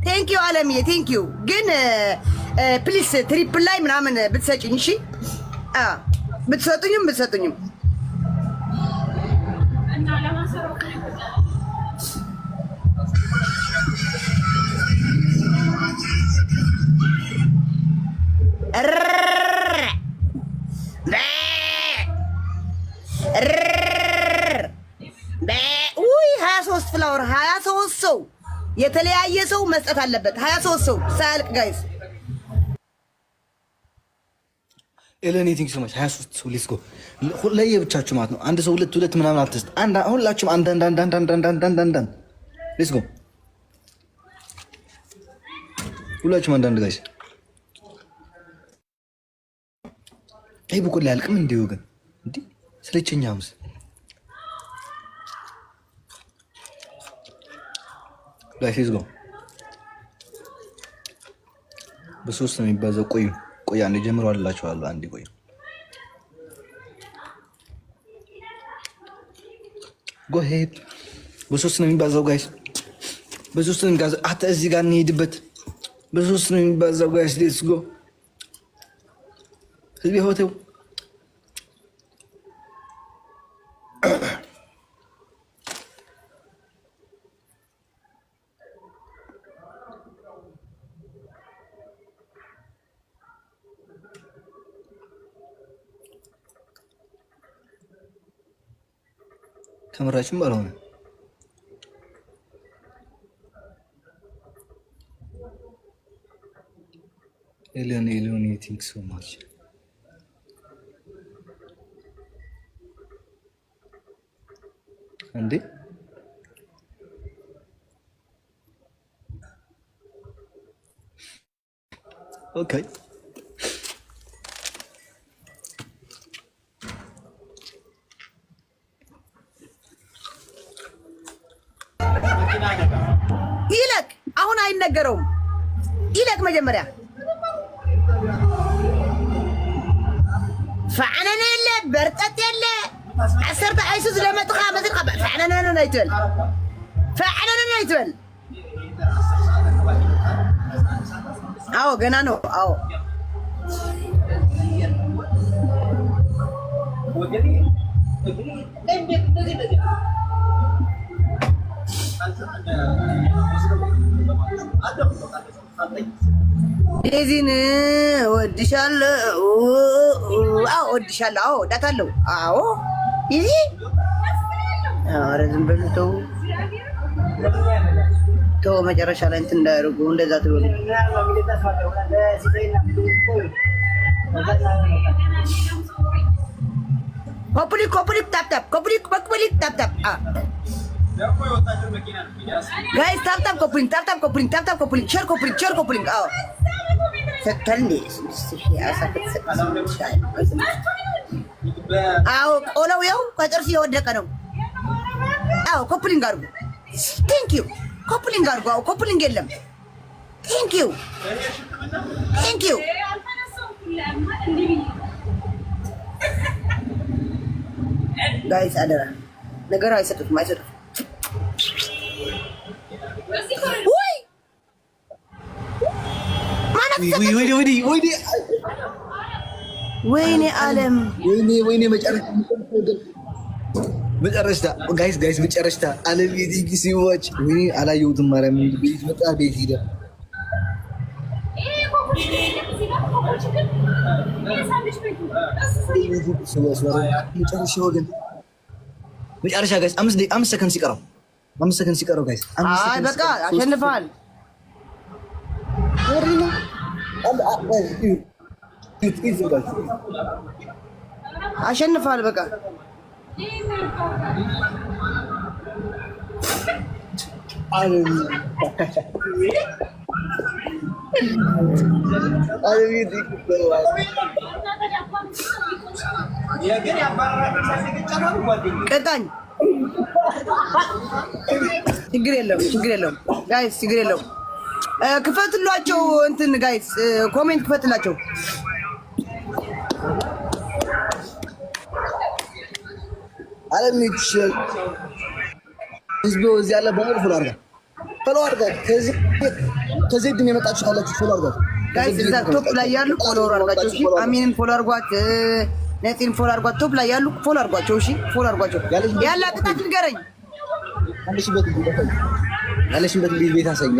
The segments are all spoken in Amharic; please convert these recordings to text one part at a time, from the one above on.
ቴንክ ዩ አለምዬ ቴንክ ዩ። ግን ፕሊስ ትሪፕል ላይ ምናምን ብትሰጪኝ እሺ። ብትሰጡኝም ውይ 23 ፍላወር 23 ሰው የተለያየ ሰው መስጠት አለበት። 23 ሰው ሳያልቅ ጋይስ ኤለኒ ቲንክ ሶ ማች 23 ሰው ሌትስ ጎ። ለየብቻችሁ ማለት ነው። አንድ ሰው ሁለት ምናምን አትስጥ። ሁላችሁም አንድ ሌትስ ጎ። ሁላችሁም አንዳንድ ጋይስ አይ በቆላ ያልቅም እንዴ ወገን እንዴ ስለቸኛ አምስ ጋይስ ሌትስ ጎ። በሶስት ነው የሚባዛው። ቆይ አንዴ ጀምሯላችኋለሁ። አንዴ ቆይ ጎ ሄድ። በሶስት ነው የሚባዛው ጋይስ፣ በሶስት ነው የሚባዛው። አታ እዚህ ጋር እንሄድበት። በሶስት ነው የሚባዛው ጋይስ ሌትስ ጎ። ህዝብ ሆቴው ተመራጭም ባልሆነ ኤለኒ ቲንክ ሶ ማች እንዴ ኦኬ ይለቅ። አሁን አይነገረውም። ይለቅ መጀመሪያ ፈዓነነ የለ በርጠት የለ ዓሰርተ አይሱዝ ለመጥኻ መዝልኻ ፈዓነነ ናይትበል አዎ ገና ነው። አዎ ዴዚን ወድሻለሁ። አዎ ወድሻለሁ። አዎ ወዳታለሁ። አዎ ይዚ ኧረ ዝም በሉ ተው መጨረሻ ላይ እንትን እንዳያደርጉ እንደዛ ትበሉ። ኮፕሊክ ታፕታፕ ኮፕሊክ ታፕታፕ ጋይስ ታፕታፕ ኮፕሊንግ ሼር ኮፕሊንግ አዎ ሰከንድ አዎ ቆለው ያው ከጥርስ የወደቀ ነው። አዎ ኮፕሊንግ አድርጉ። ቴንክ ዩ ኮፕሊንግ አድርጉ። አዎ ኮፕሊንግ የለም። ቴንክ ዩ ጋይስ አደራ ነገር አይሰጡትም። ወይኔ ዓለም ወይኔ መጨረሻ ጋይስ መጨረሻ ዓለም የዲጊ ሲዋጭ ወይኔ አላየሁትም። ማርያም ቤት መጣ ቤት ሄደ። መጨረሻ ጋይስ 5 ሰከንድ ሲቀረው ጋይስ አይ በቃ አሸንፈሃል። አሸንፈሃል በቃ ቀጣኝ። ችግር የለውም ጋይስ ችግር የለውም። ክፈትላቸው እንትን ጋይስ ኮሜንት ክፈትላቸው። ዓለም ይችላል ህዝቡ እዚህ ያለ በሙሉ ፍሎ አድርጋ ፎሎ አድርጋት። ከዚህ ድም የመጣችሁ ካላችሁ ፎሎ አድርጋት ጋይስ። እዛ ቶፕ ላይ ያሉ ፎሎ አድርጓቸው እሺ። አሚንን ፎሎ አድርጓት፣ ነፂን ፎሎ አድርጓት። ቶፕ ላይ ያሉ ፎሎ አድርጓቸው እሺ። ፎሎ አድርጓቸው። ያላ ቅጣት ንገረኝ። ያለሽበት ቤት አሳይኝ። ያለሽበት ቤት አሳይኝ።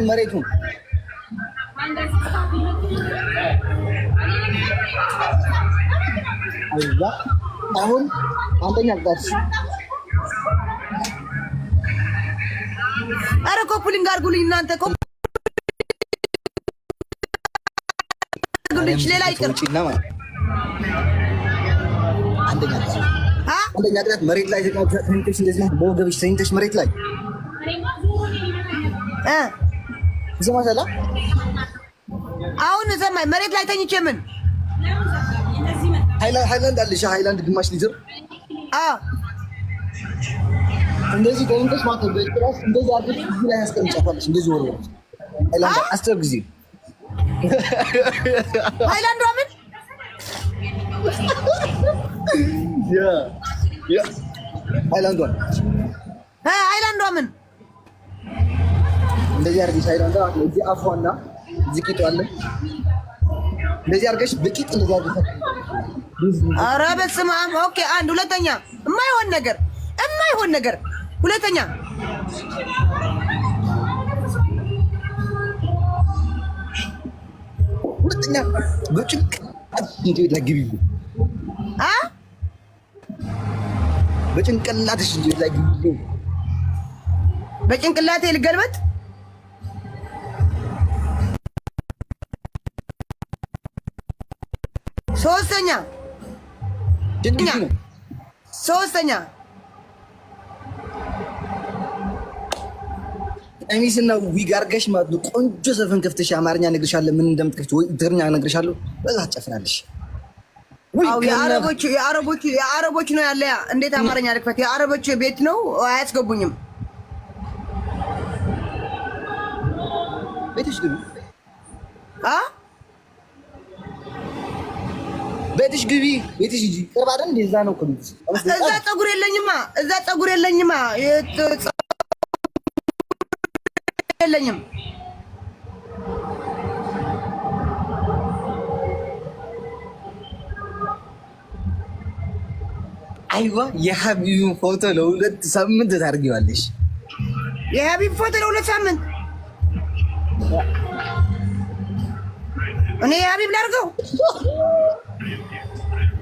መሬቱን አሁን አንደኛ ቅጣት። ኧረ ኮፕሊንግ አድርጉልኝ እናንተ ሌላ ይቅር። አንደኛ ቅጣት መሬት ላይ ተኝተሽ እንደዚህ በወገብሽ ተኝተሽ መሬት ላይ ይሰማሻል? አሁን ሰማይ መሬት ላይ ተኝቼ ምን ሃይላንድ አለሽ? ሃይላንድ ግማሽ ሊትር እንደዚህ ተኝተሽ ማለት ነው። እንደዚህ አድርገሽ እዚህ ላይ ያስቀምጫታለሽ። እንደዚህ ወር ሃይላንድ 10 ጊዜ ሃይላንዷ ምን ሃይላንዷ ምን እንደዚህ አድርገሽ ሃይላንዷ እዚህ አፏና እዚህ ቂጧ አለ። እንደዚህ አድርገሽ በቂጥ እንደዚህ አድርገሽ ኧረ በስመ አብ። ኦኬ አንድ ሁለተኛ የማይሆን ነገር ሁለተኛ በጭንቅላትሽ እንዴት ላይ ግቢ በጭንቅላቴ ልገልበጥ። ሶስተኛ ቀሚስና ዊግ አድርገሽ ማለት ነው። ቆንጆ ዘፈን ከፍተሽ አማርኛ እነግርሻለሁ ምን እንደምትከፍቺ ወይ ትግርኛ እነግርሻለሁ። በዛ ትጨፍራለሽ። የአረቦች ነው ያለ። እንዴት አማርኛ ልክፈት? የአረቦች ቤት ነው አያስገቡኝም። ቤትሽ ግቢ ቤትሽ ግቢ ቤትሽ ሂጂ። ቅርብ አይደል? እንደዛ ነው እኮ እዛ ፀጉር የለኝማ የለኝም። አይዋ የሀቢብን ፎቶ ለ2 ሳምንት ታርጊዋለሽ። የሀቢብ ፎቶ ለ2 ሳምንት እኔ የሀቢብ ላድርገው።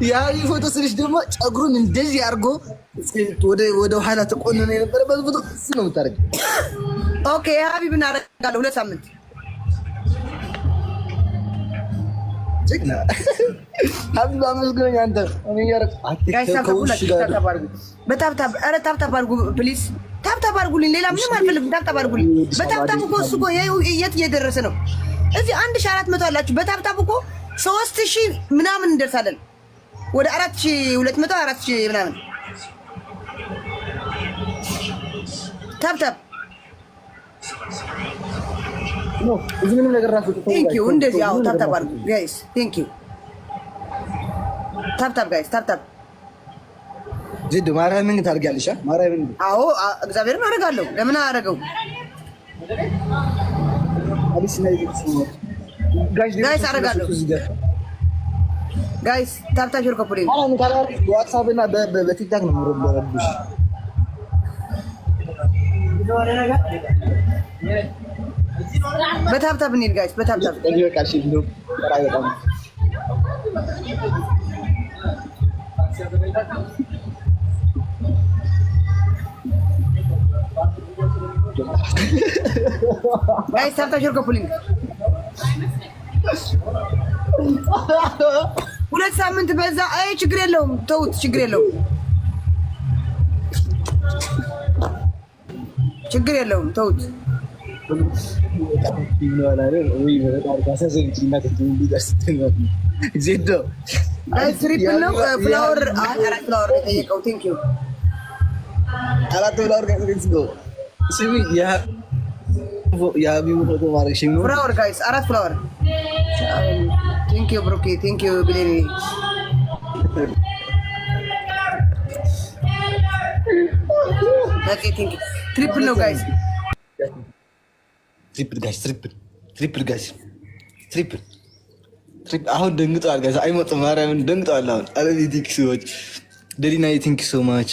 የሀቢብ ፎቶ ስልሽ ደግሞ ፀጉሩን እንደዚህ አድርጎ ወደ ኋላ ተቆንኖ የነበረበት ፎቶ እሱ ነው የምታደርጊው። ኦኬ የሀቢብን አደርጋለሁ 2 ሳምንት። ጀግና ሀቢብ አመስግነኝ አንተ። በታብታብ ኧረ ታብታብ አድርጉ ፕሊዝ፣ ታብታብ አድርጉልኝ። ሌላ ምንም አልፈልግም። ታብታብ አድርጉልኝ። በታብታብ እኮ እሱ እኮ የት እየደረሰ ነው? እዚህ 1400 አላችሁ። በታብታብ እኮ 3000 ምናምን እንደርሳለን። ወደ 4200 4000 ምናምን ታብታብ እዚህ ምንም ነገር ራሱ ቴንኪው። እንደዚህ አዎ፣ ታብታብ አድርጉ ጋይስ። ቴንኪው። ታብታብ ጋይስ፣ ታብታብ ዜድ ማርያምን ታርጋለሽ? ማርያምን አዎ፣ እግዚአብሔርን አደርጋለሁ። ለምን አደረገው? ጋይስ አደርጋለሁ። ጋይስ ታብታብ ሸር ኮፕሊንግ በዋትስአፕ እና በቲክታክ ነው የምረብሽ። በታብታብ እንሂድ ጋይስ፣ በታብታብ ጋይስ ታብታብ ሸር ኮፕሊንግ 2 ሳምንት በዛ። አይ ችግር የለውም ተውት፣ ችግር የለውም፣ ችግር የለውም ተውት። ትሪፕል ነው ፍላወር 4 ፍላወር የጠየቀው። ቴንክ ዩ 4 ፍላወር ስሚ የሀቢቡ ፎቶ ማድረግ ሽ ፍላወር ጋይስ 4 ፍላወር። ቴንክ ዩ ብሩኬ፣ ቴንክ ዩ ብሌኒ። ኦኬ ቲንክ ትሪፕል ነው ጋይስ ትሪፕል ጋይስ ትሪፕል አሁን ደንግጠዋል ጋይስ አይመጡም ማርያምን ደንግጠዋል አሁን አረ ቲንክ ሶ ማች ደሊና ቲንክ ሶ ማች